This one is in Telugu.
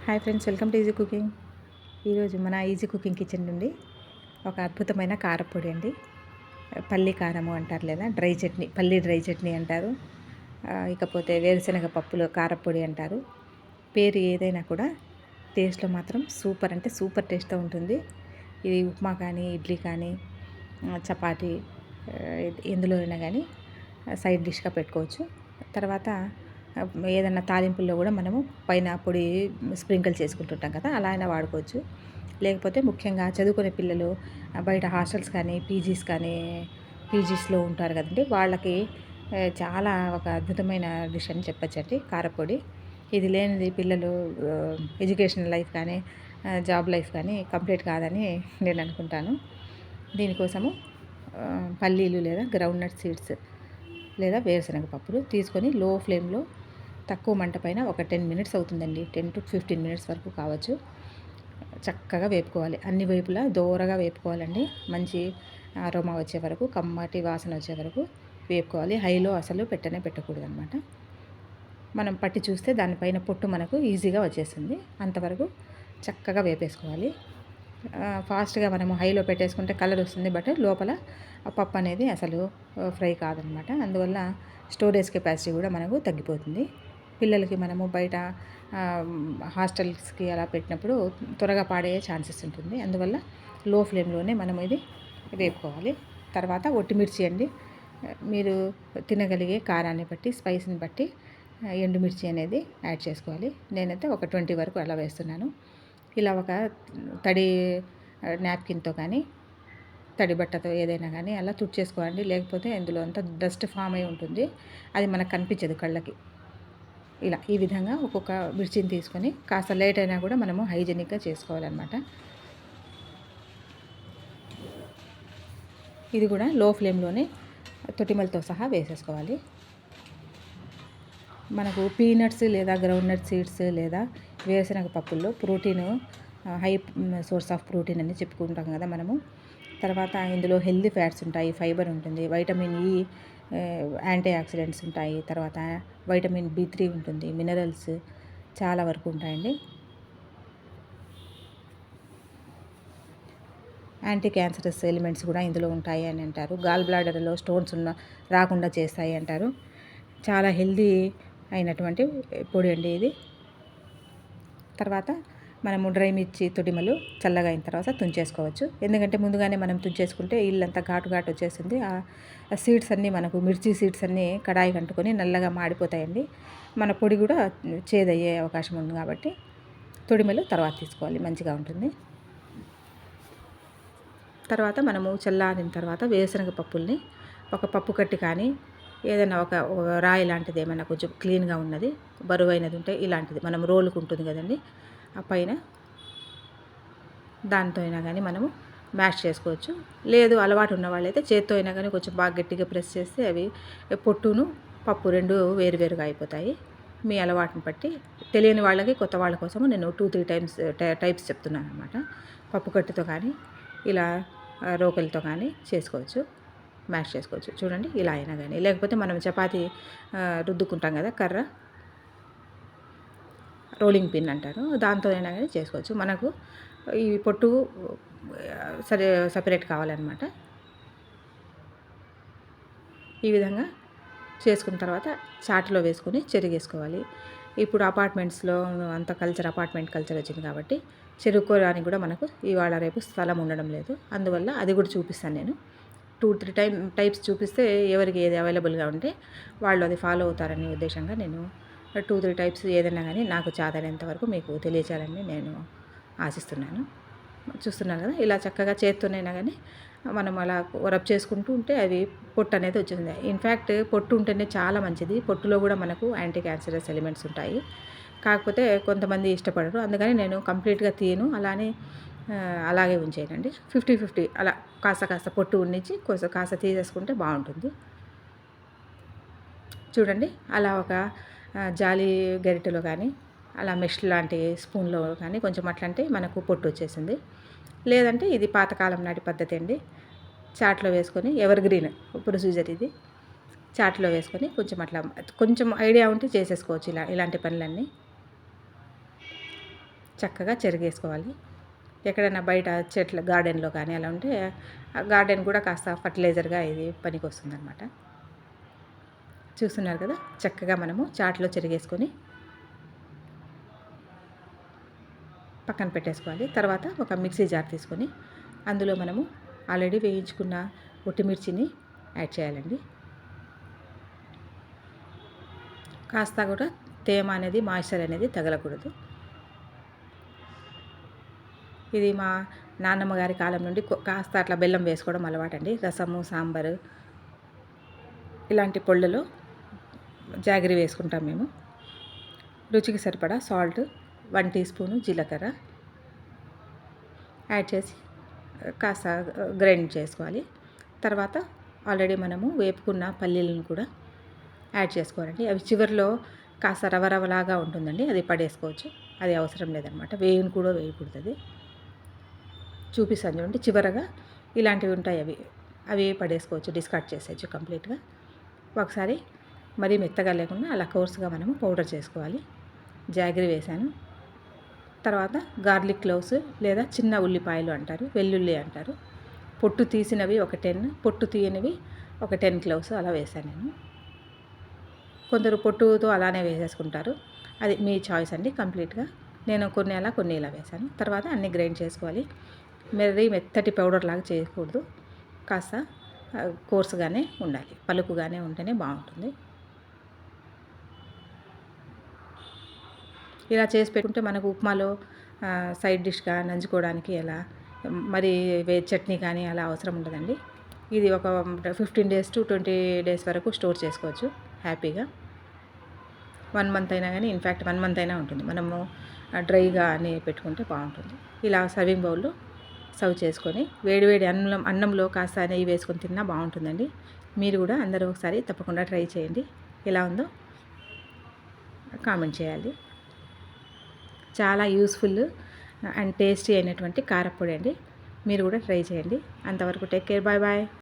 Hi friends, welcome to easy cooking. ఈరోజు మన ఈజీ కుకింగ్ కిచెన్ నుండి ఒక అద్భుతమైన కారపొడి అండి. పల్లి కారము అంటారు, లేదా డ్రై చట్నీ, పల్లి డ్రై చట్నీ అంటారు. ఇకపోతే వేరుశనగ పప్పులో కారపొడి అంటారు. పేరు ఏదైనా కూడా టేస్ట్లో మాత్రం సూపర్ అంటే సూపర్ టేస్ట్తో ఉంటుంది. ఇది ఉప్మా కానీ, ఇడ్లీ కానీ, చపాతీ, ఎందులో అయినా కానీ సైడ్ డిష్గా పెట్టుకోవచ్చు. తర్వాత ఏదన్నా తాలింపుల్లో కూడా మనము పైన పొడి స్ప్రింకిల్ చేసుకుంటుంటాం కదా, అలా అయినా వాడుకోవచ్చు. లేకపోతే ముఖ్యంగా చదువుకునే పిల్లలు బయట హాస్టల్స్ కానీ పీజీస్లో ఉంటారు కదండి, వాళ్ళకి చాలా ఒక అద్భుతమైన డిష్ అని చెప్పచ్చండి కారపొడి. ఇది లేనిది పిల్లలు ఎడ్యుకేషన్ లైఫ్ కానీ జాబ్ లైఫ్ కానీ కంప్లీట్ కాదని నేను అనుకుంటాను. దీనికోసము పల్లీలు లేదా గ్రౌండ్నట్ సీడ్స్ లేదా వేరుశనగ పప్పులు తీసుకొని లో ఫ్లేమ్లో తక్కువ మంట పైన ఒక 10 మినిట్స్ అవుతుందండి, 10 to 15 మినిట్స్ వరకు కావచ్చు. చక్కగా వేపుకోవాలి, అన్ని వైపులా దోరగా వేపుకోవాలండి. మంచి అరోమా వచ్చే వరకు, కమ్మటి వాసన వచ్చే వరకు వేపుకోవాలి. హైలో అసలు పెట్టకూడదు అనమాట. మనం పట్టి చూస్తే దానిపైన పొట్టు మనకు ఈజీగా వచ్చేస్తుంది. అంతవరకు చక్కగా వేపేసుకోవాలి. ఫాస్ట్గా మనము హైలో పెట్టేసుకుంటే కలర్ వస్తుంది, బట్ లోపల పప్పు అనేది అసలు ఫ్రై కాదనమాట. అందువల్ల స్టోరేజ్ కెపాసిటీ కూడా మనకు తగ్గిపోతుంది. పిల్లలకి మనము బయట హాస్టల్స్కి అలా పెట్టినప్పుడు త్వరగా పాడయ్యే ఛాన్సెస్ ఉంటుంది. అందువల్ల లో ఫ్లేమ్లోనే మనం ఇది వేపుకోవాలి. తర్వాత ఒట్టిమిర్చి అండి, మీరు తినగలిగే కారాన్ని బట్టి, స్పైస్ని బట్టి ఎండుమిర్చి అనేది యాడ్ చేసుకోవాలి. నేనైతే ఒక 20 వరకు అలా వేస్తున్నాను. ఇలా ఒక తడి నాప్కిన్తో కానీ తడి బట్టతో ఏదైనా కానీ అలా తుడిచేసుకోండి. లేకపోతే ఇందులో అంతా డస్ట్ ఫామ్ అయి ఉంటుంది, అది మనకు కనిపించదు కళ్ళకి. ఇలా ఈ విధంగా ఒక్కొక్క మిర్చిని తీసుకొని కాస్త లేట్ అయినా కూడా మనము హైజెనిక్గా చేసుకోవాలన్నమాట. ఇది కూడా లో ఫ్లేమ్లోనే తొటిమలతో సహా వేసేసుకోవాలి. మనకు పీనట్స్ లేదా గ్రౌండ్నట్ సీడ్స్ లేదా వేరుశనగ పప్పుల్లో protein, high source of protein అని చెప్పుకుంటాం కదా మనము. తర్వాత ఇందులో హెల్దీ ఫ్యాట్స్ ఉంటాయి, ఫైబర్ ఉంటుంది, వైటమిన్ ఈ, యాంటీ ఆక్సిడెంట్స్ ఉంటాయి. తర్వాత వైటమిన్ B3 ఉంటుంది, మినరల్స్ చాలా వరకు ఉంటాయండి. యాంటీ క్యాన్సరస్ ఎలిమెంట్స్ కూడా ఇందులో ఉంటాయి అని అంటారు. గాల్ బ్లాడర్లో స్టోన్స్ రాకుండా చేస్తాయి అంటారు. చాలా హెల్దీ అయినటువంటి పొడి అండి ఇది. తర్వాత మనము డ్రై మిర్చి తొడిమలు చల్లగా అయిన తర్వాత తుంచేసుకోవచ్చు. ఎందుకంటే ముందుగానే మనం తుంచేసుకుంటే ఇల్లంతా ఘాటు వచ్చేస్తుంది. ఆ సీడ్స్ అన్నీ, మనకు మిర్చి సీడ్స్ అన్నీ కడాయికి అంటుకొని నల్లగా మాడిపోతాయండి. మన పొడి కూడా చేదయ్యే అవకాశం ఉంది కాబట్టి తొడిమలు తర్వాత తీసుకోవాలి, మంచిగా ఉంటుంది. తర్వాత మనము చల్లారిన తర్వాత వేరుశనగ పప్పుల్ని ఒక పప్పు కట్టి కానీ ఏదైనా ఒక రాయి లాంటిది ఏమైనా కొంచెం క్లీన్గా ఉన్నది, బరువైనది ఉంటే ఇలాంటిది మనం రోలుకు ఉంటుంది కదండి, ఆ పైన దాంతో అయినా కానీ మనము మ్యాష్ చేసుకోవచ్చు. లేదు అలవాటు ఉన్న వాళ్ళైతే చేత్తో అయినా కానీ కొంచెం బాగా గట్టిగా ప్రెస్ చేస్తే అవి పొట్టును పప్పు రెండు వేరువేరుగా అయిపోతాయి. మీ అలవాటుని బట్టి. తెలియని వాళ్ళకి, కొత్త వాళ్ళ కోసము నేను 2-3 టైప్స్ చెప్తున్నాను అనమాట. పప్పు కట్టుతో కానీ ఇలా రోకలతో కానీ చేసుకోవచ్చు, మ్యాష్ చేసుకోవచ్చు. చూడండి, ఇలా అయినా కానీ, లేకపోతే మనం చపాతీ రుద్దుకుంటాం కదా కర్ర, రోలింగ్ పిన్ అంటారు, దాంతో అయినా కానీ చేసుకోవచ్చు. మనకు ఈ పొట్టు సపరేట్ కావాలన్నమాట. ఈ విధంగా చేసుకున్న తర్వాత చాటులో వేసుకొని చెరిగేసుకోవాలి. ఇప్పుడు అపార్ట్మెంట్స్లో అంత అపార్ట్మెంట్ కల్చర్ వచ్చింది కాబట్టి చెరుక్కోవడానికి కూడా మనకు ఇవాళ రేపు స్థలం ఉండడం లేదు. అందువల్ల అది కూడా చూపిస్తాను నేను. 2-3 టైప్స్ చూపిస్తే ఎవరికి ఏది అవైలబుల్గా ఉంటే వాళ్ళు అది ఫాలో అవుతారనే ఉద్దేశంగా నేను 2-3 టైప్స్ ఏదైనా కానీ నాకు చాదనేంత వరకు మీకు తెలియచేయాలని నేను ఆశిస్తున్నాను. చూస్తున్నారు కదా, ఇలా చక్కగా చేత్తోనైనా కానీ మనం అలా రబ్ చేసుకుంటూ ఉంటే అవి పొట్టు అనేది వచ్చింది. ఇన్ఫ్యాక్ట్ పొట్టు ఉంటేనే చాలా మంచిది. పొట్టులో కూడా మనకు యాంటీ క్యాన్సరస్ ఎలిమెంట్స్ ఉంటాయి. కాకపోతే కొంతమంది ఇష్టపడరు, అందుకని నేను కంప్లీట్గా తీయను, అలాగే ఉంచేయండి. 50-50 అలా కాస్త పొట్టు ఉన్నించి కాస్త తీసేసుకుంటే బాగుంటుంది. చూడండి, అలా ఒక జాలి గరిటెలో కానీ అలా మెష్ లాంటి స్పూన్లో కానీ కొంచెం అట్లంటే మనకు పొట్టు వచ్చేసింది. లేదంటే ఇది పాతకాలం నాటి పద్ధతి అండి, చాట్లో వేసుకొని ఎవర్ గ్రీన్ ప్రొసీజర్ ఇది. చాట్లో వేసుకొని కొంచెం ఐడియా ఉంటే చేసేసుకోవచ్చు ఇలాంటి పనులన్నీ. చక్కగా చెరిగేసుకోవాలి. ఎక్కడైనా బయట చెట్ల గార్డెన్లో కానీ అలా ఉంటే ఆ గార్డెన్ కూడా కాస్త ఫర్టిలైజర్గా ఇది పనికి వస్తుందన్నమాట. చూస్తున్నారు కదా, చక్కగా మనము చాట్లో చెరిగేసుకొని పక్కన పెట్టేసుకోవాలి. తర్వాత ఒక మిక్సీ జార్ తీసుకొని అందులో మనము ఆల్రెడీ వేయించుకున్న ఒట్టిమిర్చిని యాడ్ చేయాలండి. కాస్త కూడా తేమ అనేది, మాయిశ్చర్ అనేది తగలకూడదు. ఇది మా నాన్నమ్మ గారి కాలం నుండి కాస్త అట్లా బెల్లం వేసుకోవడం అలవాటండి. రసము, సాంబారు ఇలాంటి పొళ్ళలో జాగరి వేసుకుంటాం మేము. రుచికి సరిపడా సాల్ట్, 1 టీ స్పూను జీలకర్ర యాడ్ చేసి కాస్త గ్రైండ్ చేసుకోవాలి. తర్వాత ఆల్రెడీ మనము వేపుకున్న పల్లీలను కూడా యాడ్ చేసుకోవాలండి. అవి చివరిలో కాస్త రవరవలాగా ఉంటుందండి, అది పడేసుకోవచ్చు, అది అవసరం లేదనమాట. వేయుని కూడా వేయకూడదు. అది చూపిస్తాను చూడండి, చివరగా ఇలాంటివి ఉంటాయి, అవి పడేసుకోవచ్చు, డిస్కార్డ్ చేసేయచ్చు కంప్లీట్గా. ఒకసారి మరీ మెత్తగా లేకుండా అలా కోర్సుగా మనము పౌడర్ చేసుకోవాలి. జాగరి వేసాను. తర్వాత గార్లిక్ క్లోవ్స్ లేదా చిన్న ఉల్లిపాయలు అంటారు, వెల్లుల్లి అంటారు. పొట్టు తీసినవి ఒక 10, పొట్టు తీయనివి ఒక 10 క్లోవ్స్ అలా వేసాను నేను. కొందరు పొట్టుతో అలానే వేసేసుకుంటారు, అది మీ చాయిస్ అండి కంప్లీట్గా. నేను కొన్ని అలా కొన్ని ఇలా వేసాను. తర్వాత అన్నీ గ్రైండ్ చేసుకోవాలి. మరీ మెత్తటి పౌడర్ లాగా చేయకూడదు, కాస్త కోర్సుగానే ఉండాలి, పలుకుగానే ఉంటేనే బాగుంటుంది. ఇలా చేసి పెట్టుకుంటే మనకు ఉప్మాలో సైడ్ డిష్గా నంచుకోవడానికి ఎలా మరి చట్నీ కానీ అలా అవసరం ఉండదండి. ఇది ఒక 15 days to 20 days వరకు స్టోర్ చేసుకోవచ్చు హ్యాపీగా. 1 month అయినా కానీ, ఇన్ఫ్యాక్ట్ 1 month అయినా ఉంటుంది. మనము డ్రైగా అని పెట్టుకుంటే బాగుంటుంది. ఇలా సర్వింగ్ బౌల్లో సర్వ్ చేసుకొని వేడివేడి అన్నంలో కాస్త నెయ్యి వేసుకొని తిన్నా బాగుంటుందండి. మీరు కూడా అందరూ ఒకసారి తప్పకుండా ట్రై చేయండి. ఎలా ఉందో కామెంట్ చేయాలి. చాలా యూస్ఫుల్ అండ్ టేస్టీ అయినటువంటి కారప్పొడి అండి. మీరు కూడా ట్రై చేయండి. అంతవరకు టేక్ కేర్, బాయ్ బాయ్.